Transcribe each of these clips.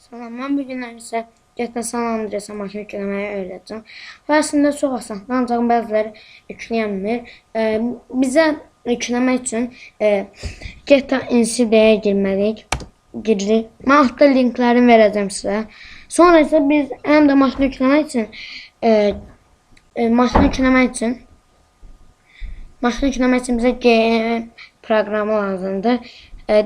Salam, mən bugünlər isə GTA San Andreas'a maşın yükləməyi öyrədəcəm. Və əslində çox asandır, ancaq bəziləri yükləyənmir. Bizə yükləmək üçün GTA NCD'yə girməliyik. Giririk. Mən altda linklərini verəcəm sizə. Sonra isə biz həm də maşın yükləmək üçün maşın yükləmək üçün bizə GM proqramı lazımdır.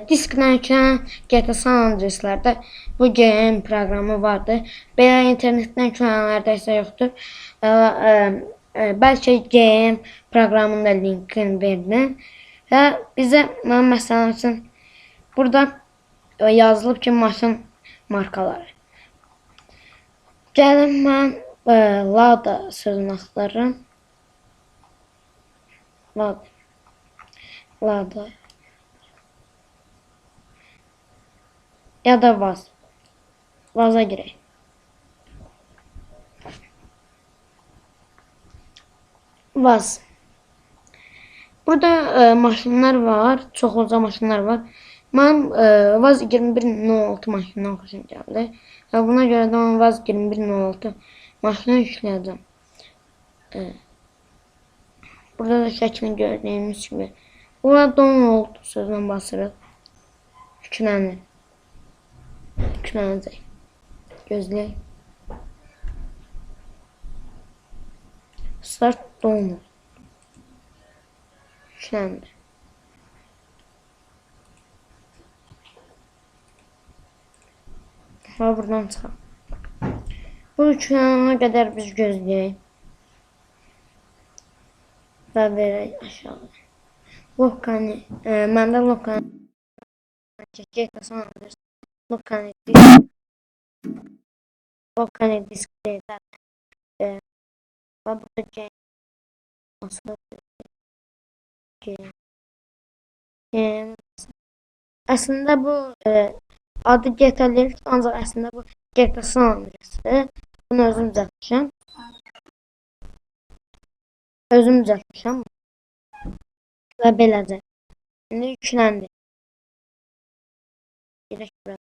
Disklə yüklənən GTA San Andreas'larda bu GM proqramı vardır. Belə internetdən yüklənənlərdə isə yoxdur. Bəlkə GM proqramının da linkini verdim. Və bizə məsələn üçün burada yazılıb ki, maşın markaları. Gəlin mən Lada sözünü axtarıram. Lada. Ya da Vaz. Vaz'a girək. Vaz. Burada maşınlar var. Çox uca maşınlar var. Mən Vaz 2106 maşından xoşum gəldi. Və buna görə də mən Vaz 2106 maşını yükləyəcəm. Burada da şəklini gördüyümüz kimi. Burada download sözünə basırıq. Yüklənir. Yüklənəcək. Gözləyək. Start download. Yükləndi. Və buradan çıxaq. Bu yüklənənə qədər biz gözləyək. Və verək aşağı. Lokani. Məndə lokani. GTA San Andreas. Lokani disk deyil. Və burada əslində bu adı GTA Lyrics, ancaq əslində bu GTA San Andreas'dır. Bunu özüm düzəltmişəm. Və beləcə. İndi yükləndi. Gedək bura.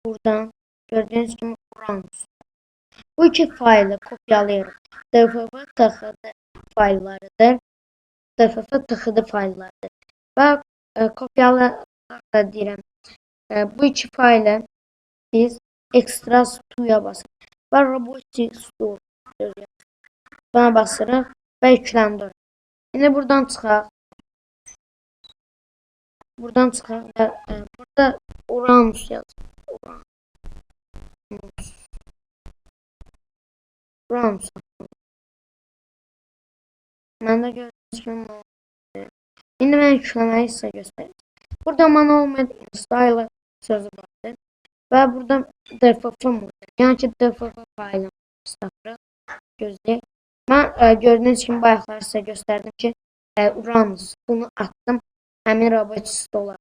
Buradan gördüyünüz kimi Uranus. Bu iki faylı kopyalayırıq. DFF TXD fayllarıdır. DFF TXD fayllarıdır. Və kopyalaraq da deyirəm. Bu iki faylı biz Extras 2'ya basırıq. Və Robotic Store buna basırıq və yükləndi. İndi buradan çıxaq. Və burada Uranus yazır. Uranus. Məndə gördüyünüz kimi İndi mən yükləməyi sizə göstərəcəm. Burada Manual Installer sözü vardır. Və burada DFF var. Yəni ki, DFF faylını tapırıq. Gözləyək. Mən gördüyünüz kimi bayaqları sizə göstərdim ki, Uranus. Bunu atdım. Həmin Robotic Store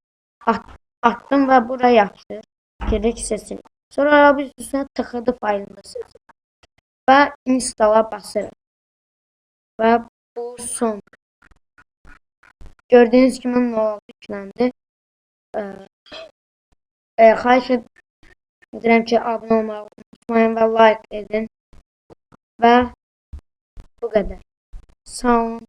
atdım və buraya yapışdır. Girik seçirik. Sonra Robotic üstünə TXD faylını seçirik. Və installa basırıq. Və bu son. Gördüyünüz kimi nə oldu, yükləndi. Xahiş edirəm ki, abunə olmağı unutmayın və like edin. Və bu qədər. Sağ olun.